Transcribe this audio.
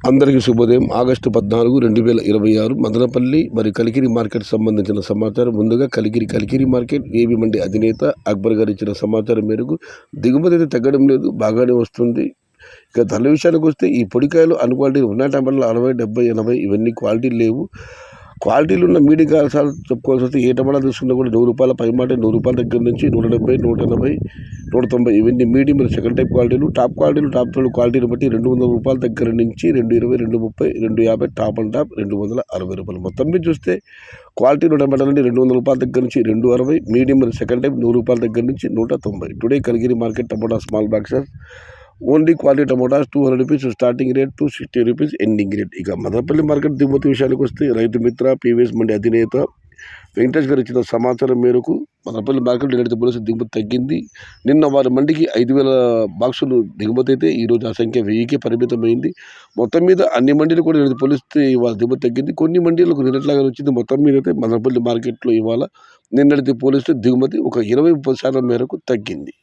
అందరికీ శుభోదయం. ఆగస్టు 14, 2026 మదనపల్లి మరియు కలికిరి మార్కెట్ సంబంధించిన సమాచారం. ముందుగా కలికిరి మార్కెట్ ఏబీ మండి అధినేత అక్బర్ గారు ఇచ్చిన సమాచారం మేరకు దిగుమతి అయితే తగ్గడం లేదు, బాగానే వస్తుంది. ఇక ధరల విషయానికి వస్తే ఈ పొడికాయలు అన్క్వాలిటీ ఉన్నాయి. టమాటాలు 60, 70, 80 ఇవన్నీ క్వాలిటీలు లేవు. క్వాలిటీలు ఉన్న మీడియం కాసాలు చెప్పుకోవాల్సి వస్తే ఏ టమాటా తీసుకున్నా కూడా ₹100 పై మాట, ₹100 దగ్గర నుంచి 170, 180, 190 ఇవన్నీ మీడియం మరియు సెకండ్ టైప్ క్వాలిటీలు. టాప్ క్వాలిటీలు, టాప్ క్వాలిటీని బట్టి ₹200 దగ్గర నుంచి ₹220, ₹230, ₹250 టాప్ అండ్ టాప్ ₹260. మొత్తం మీద చూస్తే క్వాలిటీలు టమాటాలంటే ₹200 దగ్గర నుంచి ₹260, మీడియం మరియు సెకండ్ టైప్ ₹100 దగ్గర నుంచి ₹190. టుడే కలిగిరి మార్కెట్ టమాటా small boxes only quality tomatoes ₹200 starting rate, ₹260 ending rate. ఇక మదనపల్లి మార్కెట్ దిగుమతి విషయానికి వస్తే రైతు మిత్ర పీవీఎస్ మండి అధినేత వెంకటేష్ గారు ఇచ్చిన సమాచారం మేరకు మదనపల్లి మార్కెట్ నిన్నటితో పోలిస్తే దిగుమతి తగ్గింది. నిన్న వారి మండికి 5,000 బాక్సులు దిగుమతి అయితే ఈరోజు ఆ సంఖ్య 1000కే పరిమితమైంది. మొత్తం మీద అన్ని మండీలు కూడా నిన్నటి పోలిస్తే ఇవాళ దిగుమతి తగ్గింది. కొన్ని మండీలకు నిన్నట్లాగా వచ్చింది. మొత్తం మీద అయితే మదనపల్లి మార్కెట్లో ఇవాళ నిన్నటితో పోలిస్తే దిగుమతి ఒక 20-30% మేరకు తగ్గింది.